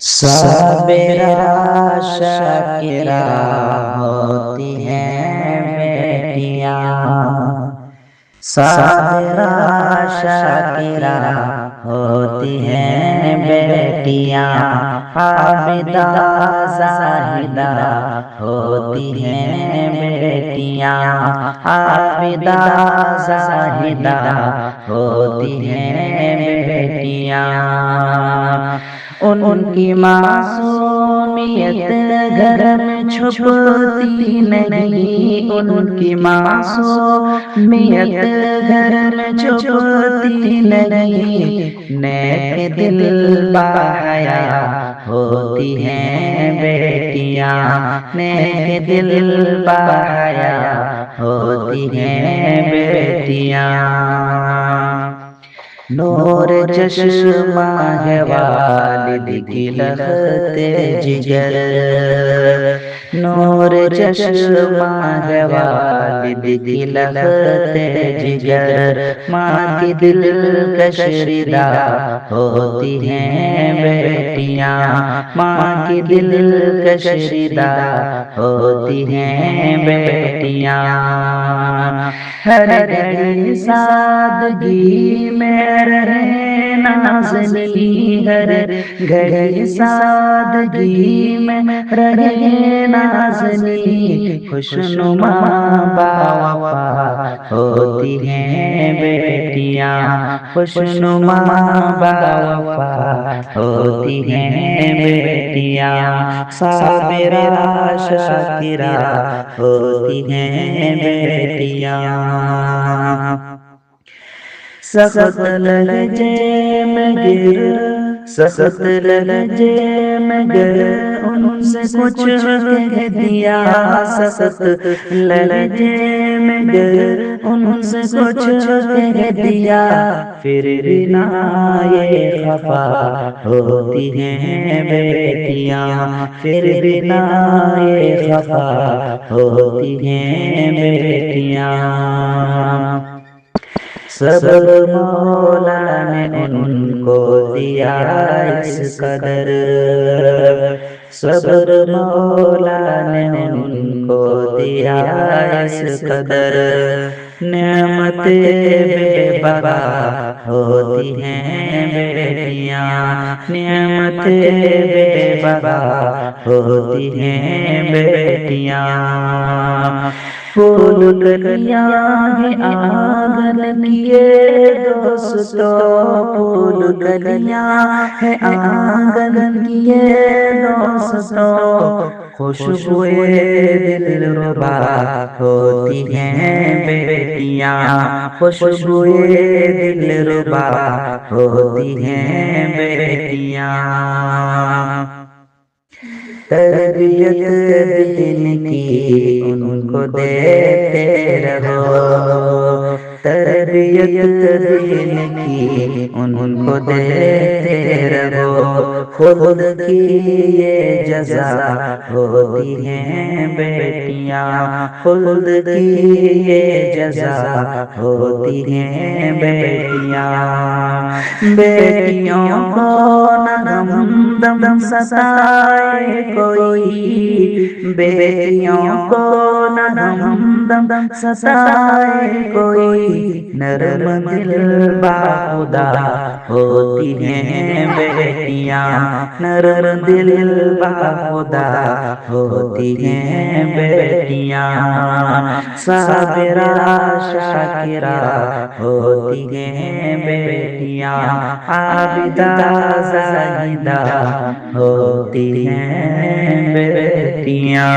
صابرہ شاکرہ ہوتی ہیں بیٹیاں، صابرہ شاکرہ ہوتی ہیں بیٹیاں، عابدہ زاہدہ ہوتی ہیں بیٹیاں، عابدہ زاہدہ ہوتی ہیں بیٹیاں۔ ان کی معصومیت گھر میں چھپتی نہیں، ان کی معصومیت گھر میں چھپتی نہیں، نیک دل باحیا ہوتی ہیں بیٹیاں، نیک دل باحیا ہوتی ہیں بیٹیاں۔ نور چشمہ ہے والد کی لخت جگر، نور چشمہ ہے والد کی لخت جگر، ماں کی دلکش ردا ہوتی ہیں بیٹیاں، ماں کی دلکش ردا ہوتی ہیں بیٹیاں۔ ہر گھڑی سادگی میں رہے نازنی، ہر گھڑی سادگی میں رہے نازنی، خوشنما باوفا ہوتی ہیں بیٹیاں، خوشنما باوفا ہوتی ہیں بیٹیاں، صابرہ شاکرہ ہوتی ہیں بیٹیاں۔ سخت لہجے میں سخت لہجے میں گر ان سے کچھ کہہ دیا، سخت لہجے میں گر ان سے کچھ کہہ دیا، پھر بھی نہ یہ خفا ہوتی ہیں بیٹیاں، پھر بھی نہ یہ خفا ہوتی ہیں بیٹیاں۔ صبر مولا نے ان کو دیا اس قدر، صبر مولا نے ان کو دیا اس قدر، نعمت بے بہا ہوتی ہیں بیٹیاں، نعمت بے بہا ہوتی ہیں بیٹیاں۔ پھول کلیاں ہیں آنگن کیے دوستو، پھول کلیاں ہیں آنگن کیے دوستو، خوشبوئے دلربا ہوتی ہیں بیٹیاں، خوشبوئے دلربا ہوتی ہیں بیٹیاں۔ تربیت دین کی ان کو دیتے رہو، تربیت دین کی ان کو دیتے رہو، خود کی یہ جزا ہوتی ہیں بیٹیاں، خود کی یہ جزا ہوتی ہیں بیٹیاں۔ بیٹیوں کو نہ غم دم ستائے کوئی، بیٹیوں کو نہ غم دم ستائے کوئی، نرم دل باخدا ہوتی ہیں بیٹیاں، نرم دل باخدا ہوتی ہیں بیٹیاں۔ صابرہ شاکرہ ہوتی ہیں بیٹیاں، عابدہ زاہدہ ہوتی ہیں بیٹیاں۔